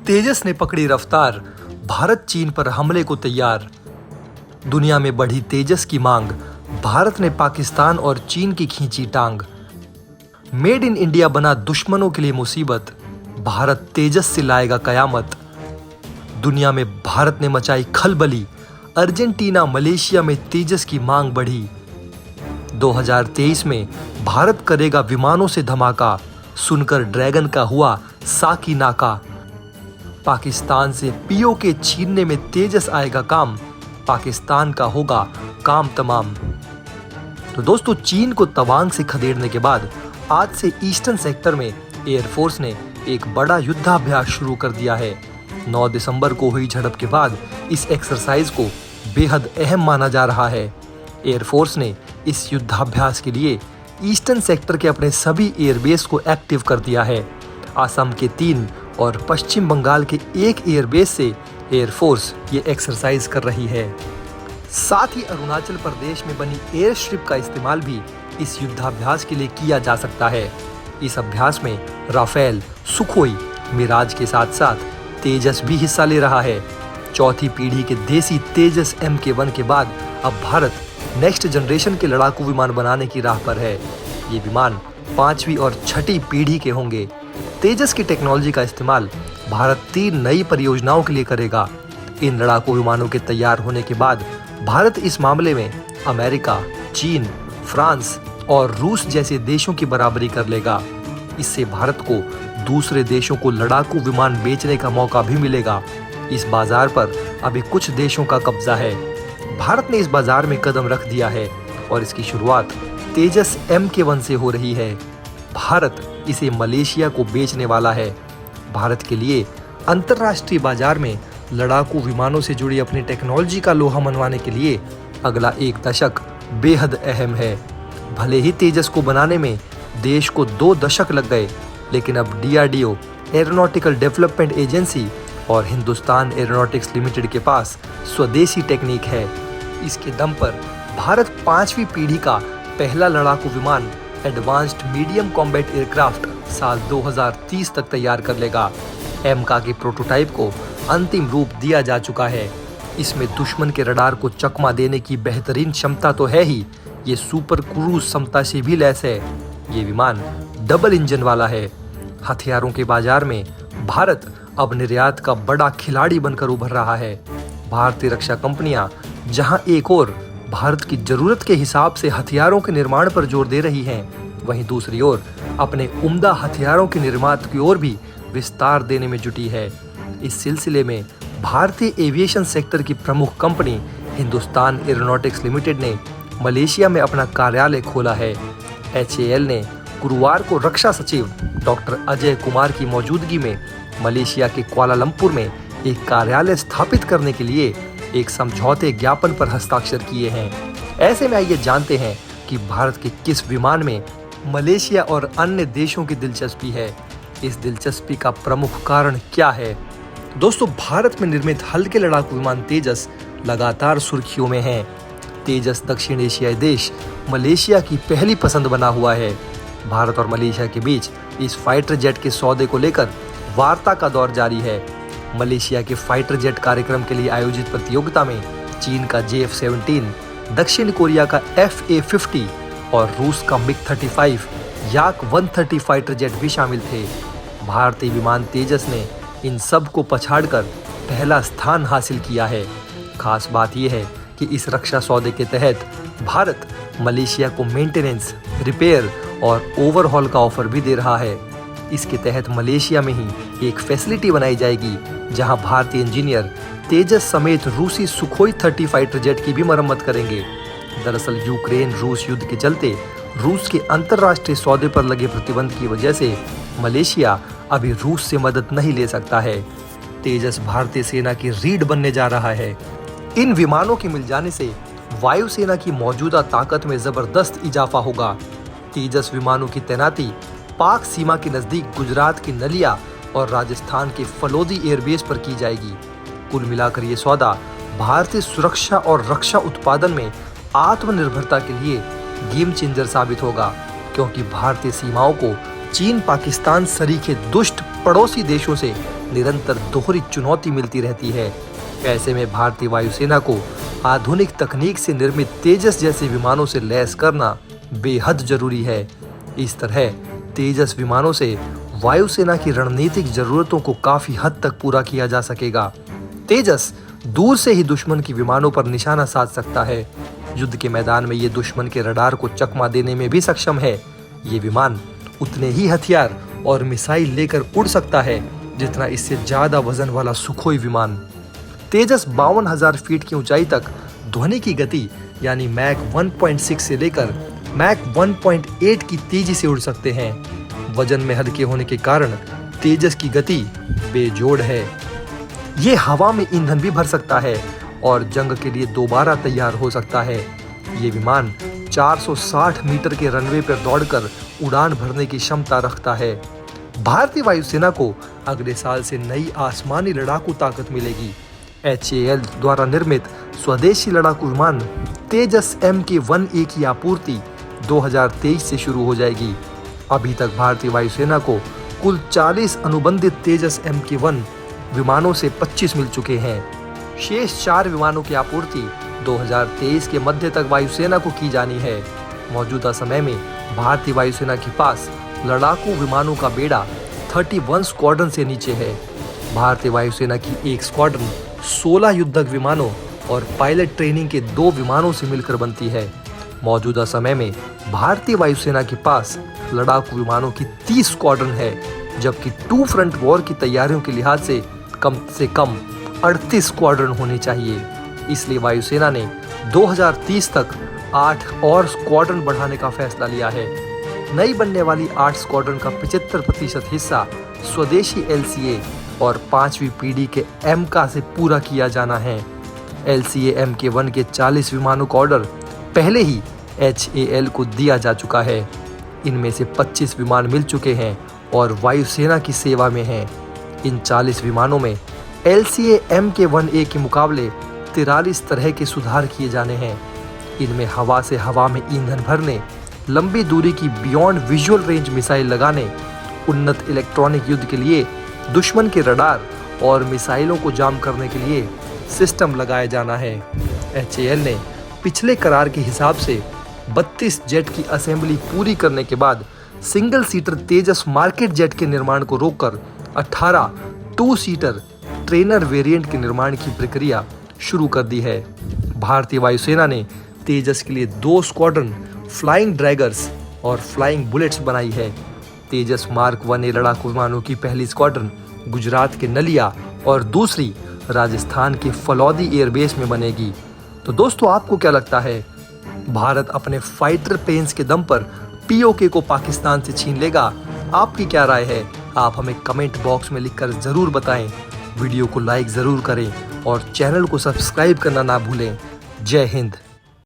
तेजस ने पकड़ी रफ्तार, भारत चीन पर हमले को तैयार। दुनिया में बढ़ी तेजस की मांग, भारत ने पाकिस्तान और चीन की खींची टांग। मेड इन इंडिया बना दुश्मनों के लिए मुसीबत, भारत तेजस से लाएगा कयामत। दुनिया में भारत ने मचाई खलबली, अर्जेंटीना मलेशिया में तेजस की मांग बढ़ी। 2023 में भारत करेगा विमानों से धमाका, सुनकर ड्रैगन का हुआ साकी नाका। पाकिस्तान से पीओके छीनने में तेजस आएगा काम, पाकिस्तान का होगा काम तमाम। तो दोस्तों, चीन को तवांग से खदेड़ने के बाद आज से ईस्टर्न सेक्टर में एयरफोर्स ने एक बड़ा युद्धाभ्यास शुरू कर दिया है। 9 दिसंबर को हुई झड़प के बाद इस एक्सरसाइज को बेहद अहम माना जा रहा है। एयरफोर्स ने इस युद्धाभ्यास के लिए ईस्टर्न सेक्टर के अपने सभी एयरबेस को एक्टिव कर दिया है। असम के 3 और पश्चिम बंगाल के 1 एयरबेस से एयरफोर्स ये एक्सरसाइज कर रही है। साथ ही अरुणाचल प्रदेश में बनी एयर स्ट्रिप का इस्तेमाल भी इस युद्धाभ्यास के लिए किया जा सकता है। इस अभ्यास में राफेल, सुखोई, मिराज के साथ साथ तेजस भी हिस्सा ले रहा है। चौथी पीढ़ी के देसी तेजस MK1 के बाद अब भारत नेक्स्ट जनरेशन के लड़ाकू विमान बनाने की राह पर है। ये विमान 5वीं और 6ठी पीढ़ी के होंगे। तेजस की टेक्नोलॉजी का इस्तेमाल भारत 3 नई परियोजनाओं के लिए करेगा। इन लड़ाकू विमानों के तैयार होने के बाद भारत इस मामले में अमेरिका, चीन, फ्रांस और रूस जैसे देशों की बराबरी कर लेगा। इससे भारत को दूसरे देशों को लड़ाकू विमान बेचने का मौका भी मिलेगा। इस बाजार पर अभी कुछ देशों का कब्जा है। भारत ने इस बाजार में कदम रख दिया है और इसकी शुरुआत तेजस MK1 से हो रही है। भारत इसे मलेशिया को बेचने वाला है। भारत के लिए अंतर्राष्ट्रीय बाजार में लड़ाकू विमानों से जुड़ी अपनी टेक्नोलॉजी का लोहा मनवाने के लिए अगला 1 दशक बेहद अहम है। भले ही तेजस को बनाने में देश को 2 दशक लग गए, लेकिन अब DRDO एरोनॉटिकल डेवलपमेंट एजेंसी और हिंदुस्तान एरोनॉटिक्स लिमिटेड के पास स्वदेशी टेक्निक है। इसके दम पर भारत 5वीं पीढ़ी का पहला लड़ाकू विमान एडवांस्ड मीडियम कॉम्बैट एयरक्राफ्ट साल 2030 तक तैयार कर लेगा। एमका के प्रोटोटाइप को अंतिम रूप दिया जा चुका है। इसमें दुश्मन के रडार को चकमा देने की बेहतरीन क्षमता तो है ही, ये सुपर क्रूज क्षमता से भी लैस है। ये विमान डबल इंजन वाला है। हथियारों के बाजार में भारत अब निर्यात का बड़ा खिलाड़ी बनकर उभर रहा है। भारतीय रक्षा कंपनियां जहां एक ओर भारत की जरूरत के हिसाब से हथियारों के निर्माण पर जोर दे रही हैं, वहीं दूसरी ओर अपने उम्दा हथियारों के निर्माण की ओर भी विस्तार देने में जुटी है। इस सिलसिले में भारतीय एविएशन सेक्टर की प्रमुख कंपनी हिंदुस्तान एरोनॉटिक्स लिमिटेड ने मलेशिया में अपना कार्यालय खोला है। HAL ने गुरुवार को रक्षा सचिव डॉक्टर अजय कुमार की मौजूदगी में मलेशिया के कुआलालंपुर में एक कार्यालय स्थापित करने के लिए एक समझौते ज्ञापन पर हस्ताक्षर किए हैं। ऐसे में आइए जानते हैं कि भारत के किस विमान में मलेशिया और अन्य देशों की दिलचस्पी है। इस दिलचस्पी का प्रमुख कारण क्या है? दोस्तों, भारत में निर्मित हल्के लड़ाकू विमान तेजस लगातार सुर्खियों में है। तेजस दक्षिण एशियाई देश मलेशिया की पहली पसंद बना हुआ है। भारत और मलेशिया के बीच इस फाइटर जेट के सौदे को लेकर वार्ता का दौर जारी है। मलेशिया के फाइटर जेट कार्यक्रम के लिए आयोजित प्रतियोगिता में चीन का JF-17, दक्षिण कोरिया का FA-50 और रूस का MiG-35 Yak-130 फाइटर जेट भी शामिल थे। भारतीय विमान तेजस ने इन सब को पछाड़कर पहला स्थान हासिल किया है। खास बात यह है कि इस रक्षा सौदे के तहत भारत मलेशिया को मेंटेनेंस, रिपेयर और ओवरहॉल का ऑफर भी दे रहा है। इसके तहत मलेशिया में ही एक फैसिलिटी बनाई जाएगी जहां भारतीय इंजीनियर तेजस समेत रूसी सुखोई 30 फाइटर जेट की भी मरम्मत करेंगे। दरअसल यूक्रेन रूस युद्ध के चलते रूस के अंतर्राष्ट्रीय सौदे पर लगे प्रतिबंध की वजह से मलेशिया अभी रूस से मदद नहीं ले सकता है। तेजस भारतीय सेना की रीढ़ बनने जा रहा है। इन विमानों के मिल जाने से वायुसेना की मौजूदा ताकत में जबरदस्त इजाफा होगा। तेजस विमानों की तैनाती पाक सीमा के नजदीक गुजरात की नलिया और राजस्थान के फलोदी एयरबेस पर की जाएगी। कुल मिलाकर ये सौदा भारतीय सुरक्षा और रक्षा उत्पादन में आत्मनिर्भरता के लिए गेम चेंजर साबित होगा, क्योंकि भारतीय सीमाओं को चीन, पाकिस्तान सरीखे दुष्ट पड़ोसी देशों से निरंतर दोहरी चुनौती मिलती रहती है। ऐसे में भारतीय वायुसेना को आधुनिक तकनीक से निर्मित तेजस जैसे विमानों से लैस करना बेहद जरूरी है। इस तरह तेजस विमानों से वायुसेना की रणनीतिक जरूरतों को काफी हद तक पूरा किया जा सकेगा। तेजस दूर से ही दुश्मन की विमानों पर निशाना साध सकता है। युद्ध के मैदान में ये दुश्मन के रडार को चकमा देने में भी सक्षम है। ये विमान उतने ही हथियार और मिसाइल लेकर उड़ सकता है जितना इससे ज्यादा वजन वाला सुखोई विमान। तेजस 52,000 फीट की ऊंचाई तक ध्वनि की गति यानी मैक 1.6 से लेकर मैक 1.8 की तेजी से उड़ सकते हैं। वजन में हल्के होने के कारण तेजस की गति बेजोड़ है। ये हवा में ईंधन भी भर सकता है और जंग के लिए दोबारा तैयार हो सकता है। ये विमान 460 मीटर के रनवे पर दौड़कर उड़ान भरने की क्षमता रखता है। भारतीय वायुसेना को अगले साल से नई आसमानी लड़ाकू ताकत मिलेगी। HAL द्वारा निर्मित स्वदेशी लड़ाकू विमान तेजस MK-1A की आपूर्ति 2023 से शुरू हो जाएगी। अभी तक भारतीय वायुसेना को कुल 40 अनुबंधित तेजस MK-1 विमानों से 25 मिल चुके हैं। शेष 4 विमानों की आपूर्ति 2023 के मध्य तक वायुसेना को की जानी है। मौजूदा समय में भारतीय वायुसेना के पास लड़ाकू विमानों का बेड़ा 31 स्क्वाड्रन से नीचे है। भारतीय वायुसेना की एक स्क्वाड्रन 16 युद्धक विमानों और पायलट ट्रेनिंग के 2 विमानों से मिलकर बनती है। मौजूदा समय में भारतीय वायुसेना के पास लड़ाकू विमानों की 30 स्क्वाड्रन है, जबकि 2 फ्रंट वॉर की तैयारियों के लिहाज से कम 38 स्क्वाड्रन होने चाहिए। इसलिए वायुसेना ने 2030 तक 8 और स्क्वाड्रन बढ़ाने का फैसला लिया है। नई बनने वाली 8 स्क्वाड्रन का 75% हिस्सा स्वदेशी LCA और 5वीं पीढ़ी के MK से पूरा किया जाना है। LCA MK-1 के 40 विमानों का ऑर्डर पहले ही HAL को दिया जा चुका है। इनमें से 25 विमान मिल चुके हैं और वायुसेना की सेवा में हैं। इन 40 विमानों में LCA MK-1A के मुकाबले 43 तरह के सुधार किए जाने हैं। इनमें हवा से हवा में ईंधन भरने, लंबी दूरी की बियॉन्ड विजुअल रेंज मिसाइल लगाने, उन्नत इलेक्ट्रॉनिक युद्ध के लिए दुश्मन के रडार और मिसाइलों को जाम करने के लिए सिस्टम लगाया जाना है। HAL ने पिछले करार के हिसाब से 32 जेट की असेंबली पूरी करने के बाद सिंगल सीटर तेजस मार्केट जेट के निर्माण को रोककर 18 2 सीटर ट्रेनर वेरिएंट के निर्माण की प्रक्रिया शुरू कर दी है। भारतीय वायुसेना ने तेजस के लिए 2 स्क्वाड्रन फ्लाइंग ड्रैगर्स और फ्लाइंग बुलेट्स बनाई है। तेजस मार्क 1A लड़ाकू विमानों की पहली स्क्वाड्रन गुजरात के नलिया और दूसरी राजस्थान के फलौदी एयरबेस में बनेगी। तो दोस्तों, आपको क्या लगता है, भारत अपने फाइटर प्लेन्स के दम पर POK को पाकिस्तान से छीन लेगा? आपकी क्या राय है? आप हमें कमेंट बॉक्स में लिखकर जरूर बताएं। वीडियो को लाइक जरूर करें और चैनल को सब्सक्राइब करना ना भूलें। जय हिंद।